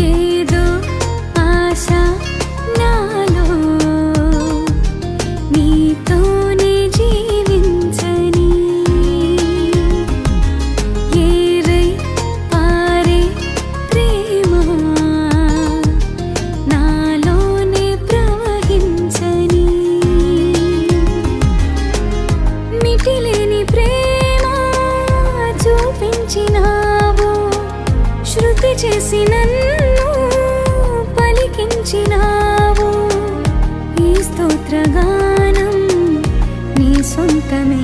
ఏదో ఆశ నాలో నీతోనే జీవించని ఏరై పారే ప్రేమ నాలోనే ప్రవహించని మిటిలేని ప్రేమ చూపించినావు శృతి చేసి నన్ను పలికించినావు ఈ స్తోత్రగానం నీ సొంతమే